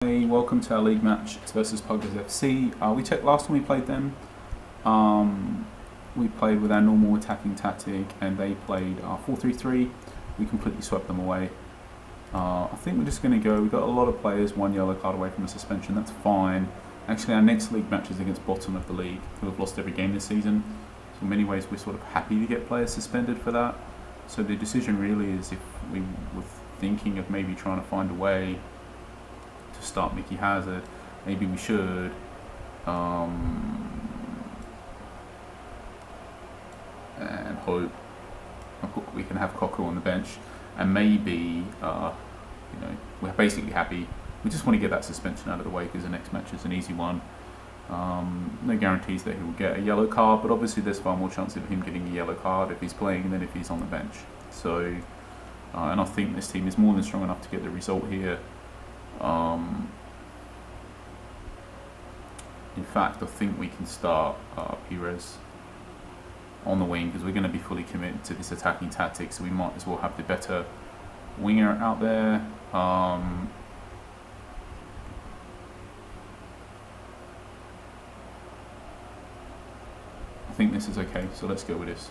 Hey, welcome to our league match. It's versus Puggers FC. We checked last time we played them. We played with our normal attacking tactic, and they played 4-3-3. We completely swept them away. I think we're just going to go. We've got a lot of players, one yellow card away from a suspension. That's fine. Actually, our next league match is against bottom of the league, who have lost every game this season. So in many ways, we're sort of happy to get players suspended for that. So the decision really is if we were thinking of maybe trying to find a way to start Mickey Hazard, maybe we should. And hope we can have Cocker on the bench, and maybe we're basically happy. We just want to get that suspension out of the way because the next match is an easy one. No guarantees that he will get a yellow card, but obviously there's far more chance of him getting a yellow card if he's playing than if he's on the bench. So, and I think this team is more than strong enough to get the result here. In fact, I think we can start Pires on the wing because we're going to be fully committed to this attacking tactic, so we might as well have the better winger out there. I think this is okay, so let's go with this.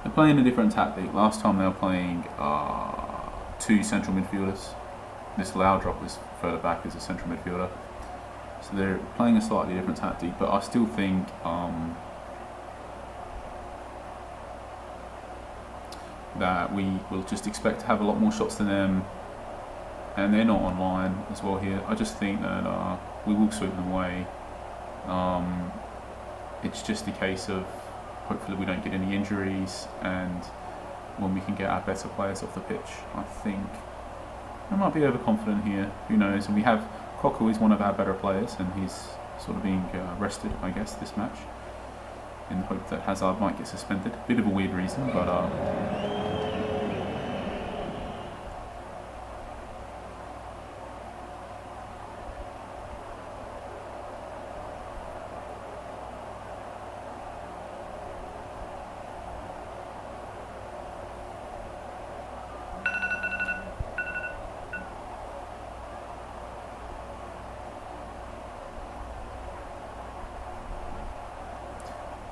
They're playing a different tactic. Last time they were playing two central midfielders. This Laudrup is further back as a central midfielder. So they're playing a slightly different tactic, but I still think that we will just expect to have a lot more shots than them, and they're not online as well here. I just think that we will sweep them away. It's just a case of hopefully we don't get any injuries, and when we can get our better players off the pitch. I think I might be overconfident here, who knows. And we have Cocker is one of our better players, and he's sort of being rested, I guess, this match, in the hope that Hazard might get suspended. Bit of a weird reason, but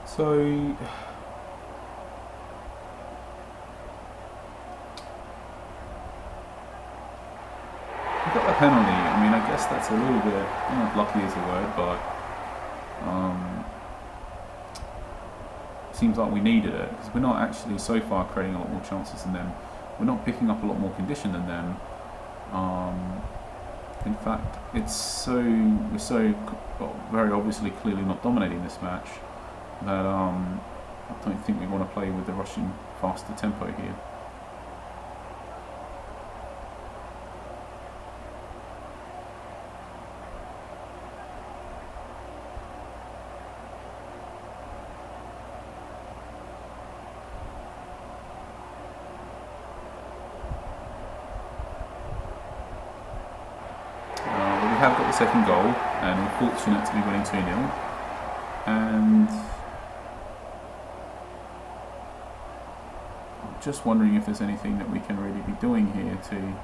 so we got a penalty. I mean, I guess that's a little bit, I don't know if lucky is the word, but seems like we needed it because we're not actually so far creating a lot more chances than them. We're not picking up a lot more condition than them. In fact, we're so very obviously clearly not dominating this match that I don't think we want to play with the Russian faster tempo here. We have got the second goal, and we're fortunate to be winning 2-0. And just wondering if there's anything that we can really be doing here to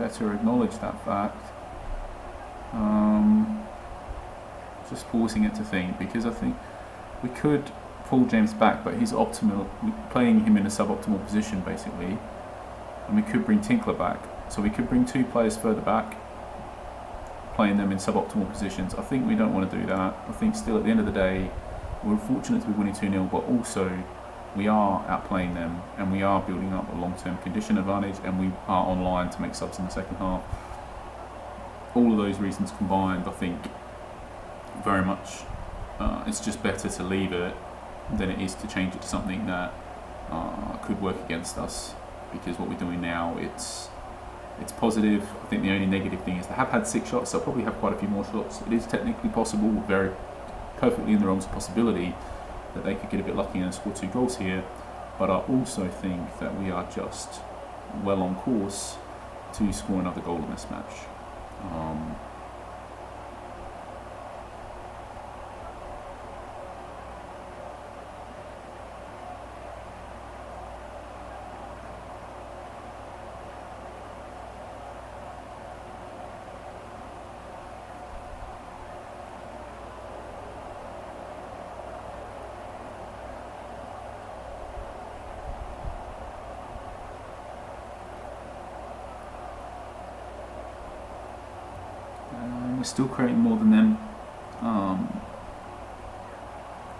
better acknowledge that fact. Just pausing it to think, because I think we could pull James back, but he's playing him in a suboptimal position basically, and we could bring Tinkler back, so we could bring two players further back, playing them in suboptimal positions. I think we don't want to do that. I think still at the end of the day, we're fortunate to be winning 2-0, but also we are outplaying them, and we are building up a long-term condition advantage, and we are online to make subs in the second half. All of those reasons combined, I think very much it's just better to leave it than it is to change it to something that could work against us, because what we're doing now, it's positive. I think the only negative thing is they have had 6 shots, so they'll probably have quite a few more shots. It is technically possible, very perfectly in the realms of possibility, that they could get a bit lucky and score 2 goals here, but I also think that we are just well on course to score another goal in this match. We're still creating more than them,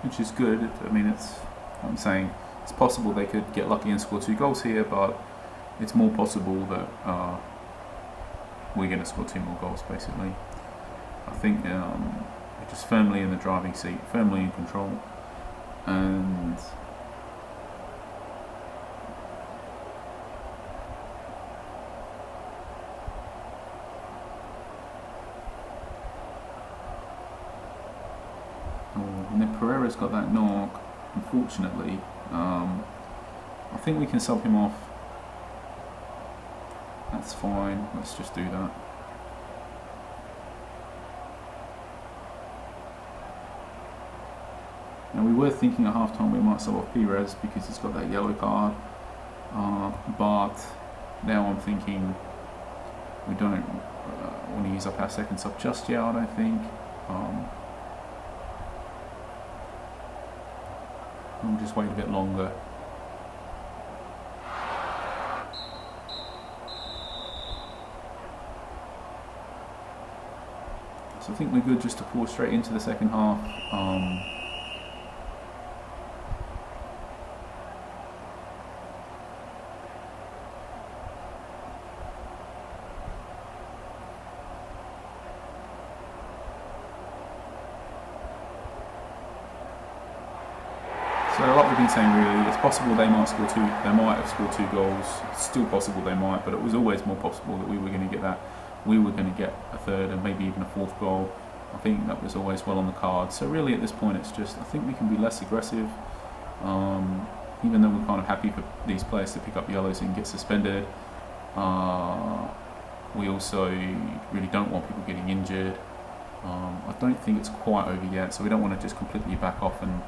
which is good. I mean, I'm saying it's possible they could get lucky and score 2 goals here, but it's more possible that we're going to score 2 more goals, basically. I think we're just firmly in the driving seat, firmly in control, and then Pereira's got that knock, unfortunately. I think we can sub him off. That's fine, let's just do that. Now we were thinking at half time we might sub off Pires because he's got that yellow card, but now I'm thinking we don't want to use up our second sub just yet, I don't think. We'll just wait a bit longer. So I think we're good just to pour straight into the second half. So like we've been saying, really, it's possible they might score 2. They might have scored 2 goals. It's still possible they might, but it was always more possible that we were going to get that. We were going to get a third and maybe even a 4th goal. I think that was always well on the card. So really, at this point, it's just I think we can be less aggressive. Even though we're kind of happy for these players to pick up yellows and get suspended, we also really don't want people getting injured. I don't think it's quite over yet, so we don't want to just completely back off and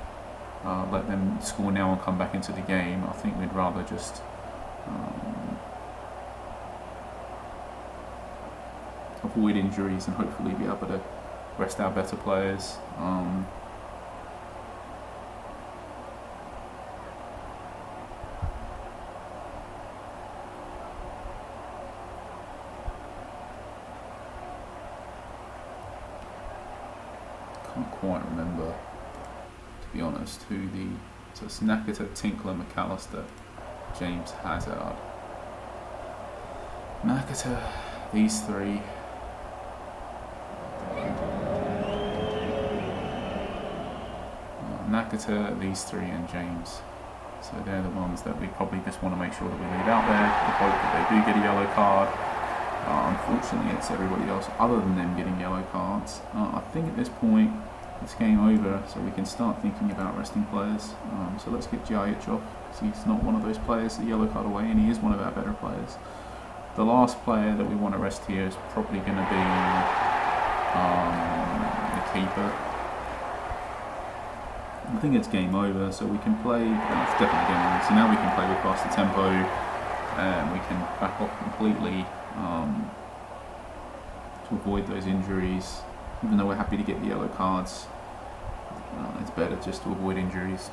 let them score now and come back into the game. I think we'd rather just avoid injuries and hopefully be able to rest our better players. Can't quite remember, to be honest, so it's Nakata, Tinkler, McAllister, James Hazard. Nakata, these 3. Nakata, these 3, and James. So they're the ones that we probably just want to make sure that we leave out there. We hope that they do get a yellow card. Unfortunately, it's everybody else other than them getting yellow cards. I think at this point it's game over, so we can start thinking about resting players. So let's get Djajic off, because he's not one of those players, the yellow card away, and he is one of our better players. The last player that we want to rest here is probably going to be the keeper. I think it's game over, so we can play. It's definitely game over. So now we can play with faster tempo, and we can back off completely to avoid those injuries. Even though we're happy to get the yellow cards, it's better just to avoid injuries.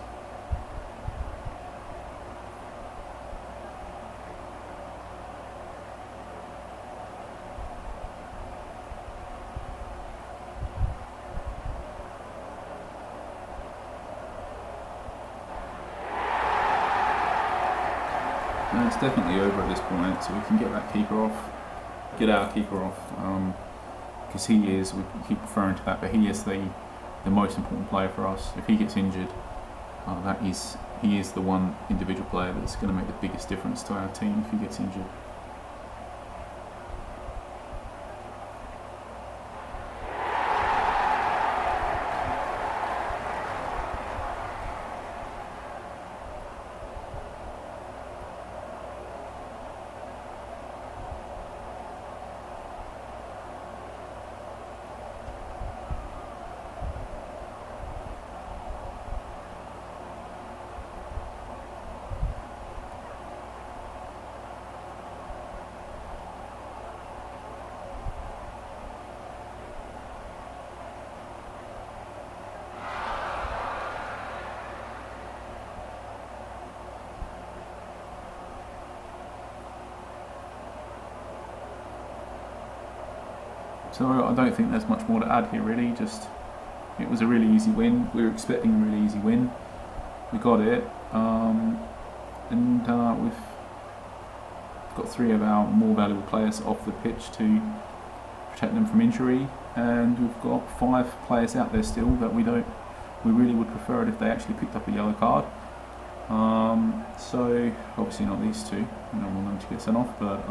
And it's definitely over at this point, so we can get that keeper off, get our keeper off, because we keep referring to that, but he is the most important player for us. If he gets injured, he is the one individual player that's going to make the biggest difference to our team if he gets injured. So I don't think there's much more to add here really, just it was a really easy win. We were expecting a really easy win. We got it, and we've got 3 of our more valuable players off the pitch to protect them from injury, and we've got 5 players out there still that we really would prefer it if they actually picked up a yellow card. So obviously not these 2, we don't want them to get sent off, but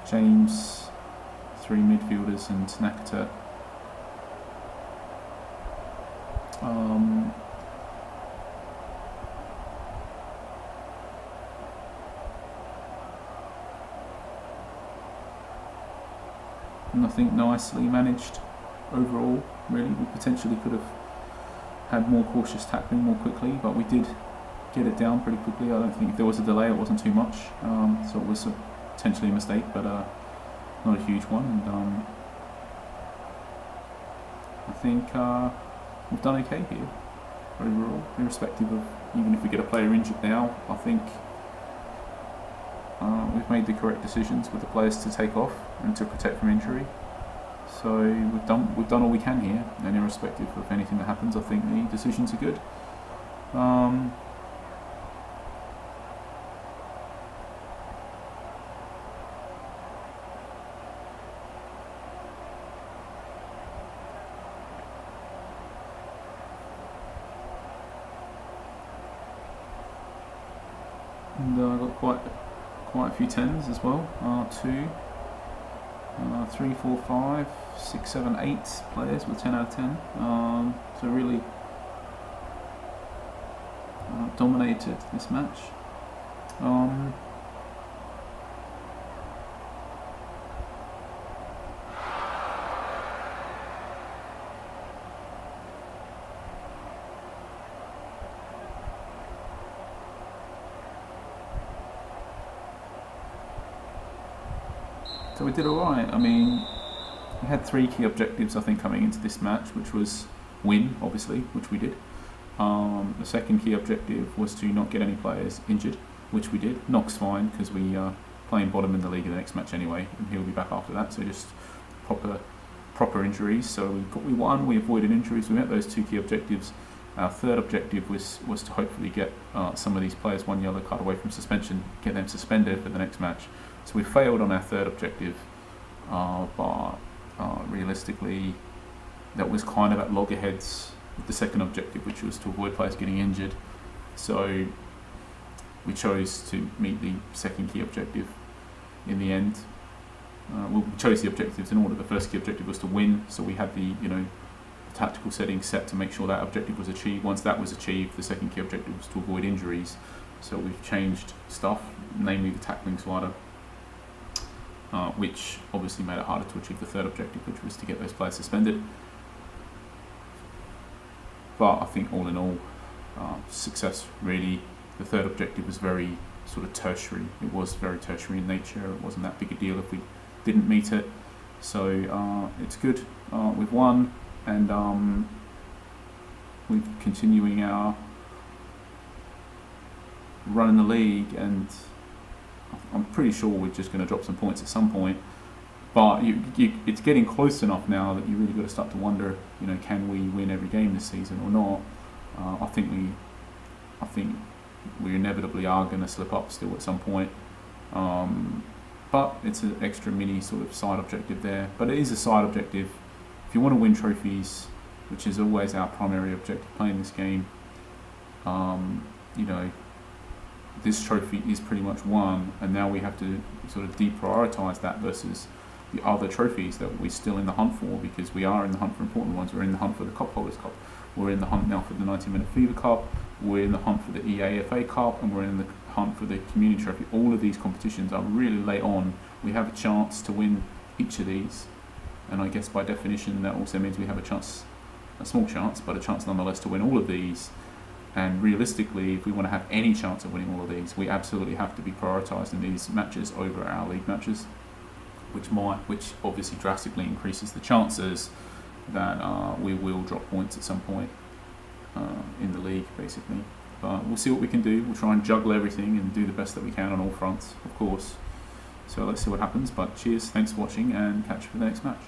James, 3 midfielders and Nakata. And I think nicely managed overall, really. We potentially could have had more cautious tackling more quickly, but we did get it down pretty quickly. I don't think if there was a delay it wasn't too much, so it was potentially a mistake, but not a huge one. And I think we've done okay here overall, irrespective of even if we get a player injured now. I think we've made the correct decisions with the players to take off and to protect from injury. So we've done all we can here, and irrespective of anything that happens, I think the decisions are good. And I got quite a few 10s as well. 2, 3, 4, 5, 6, 7, 8 players with 10 out of 10. So really dominated this match. So we did alright. I mean, we had 3 key objectives, I think, coming into this match, which was win, obviously, which we did. The second key objective was to not get any players injured, which we did. Knock's fine, because we are playing bottom in the league in the next match anyway, and he'll be back after that, so just proper injuries. So we won, we avoided injuries, we met those 2 key objectives. Our third objective was to hopefully get some of these players 1 yellow card away from suspension, get them suspended for the next match. So we failed on our third objective, but realistically that was kind of at loggerheads with the second objective, which was to avoid players getting injured. So we chose to meet the second key objective in the end. We chose the objectives in order. The first key objective was to win, so we had the tactical settings set to make sure that objective was achieved. Once that was achieved, the second key objective was to avoid injuries. So we've changed stuff, namely the tackling slider, which obviously made it harder to achieve the third objective, which was to get those players suspended. But I think all in all, success really. The third objective was very sort of tertiary. It was very tertiary in nature. It wasn't that big a deal if we didn't meet it. So it's good. We've won, and we're continuing our run in the league, and I'm pretty sure we're just going to drop some points at some point. But it's getting close enough now that you really got to start to wonder, can we win every game this season or not? I think we inevitably are going to slip up still at some point. But it's an extra mini sort of side objective there. But it is a side objective. If you want to win trophies, which is always our primary objective playing this game, this trophy is pretty much won, and now we have to sort of deprioritise that versus the other trophies that we're still in the hunt for, because we are in the hunt for important ones. We're in the hunt for the Cup Holders Cup, we're in the hunt now for the 90-minute Fever Cup, we're in the hunt for the EAFA Cup, and we're in the hunt for the Community Trophy. All of these competitions are really late on. We have a chance to win each of these, and I guess by definition that also means we have a small chance, but a chance nonetheless to win all of these. And realistically, if we want to have any chance of winning all of these, we absolutely have to be prioritising these matches over our league matches, which obviously drastically increases the chances that we will drop points at some point in the league, basically. But we'll see what we can do. We'll try and juggle everything and do the best that we can on all fronts, of course. So let's see what happens. But cheers, thanks for watching, and catch you for the next match.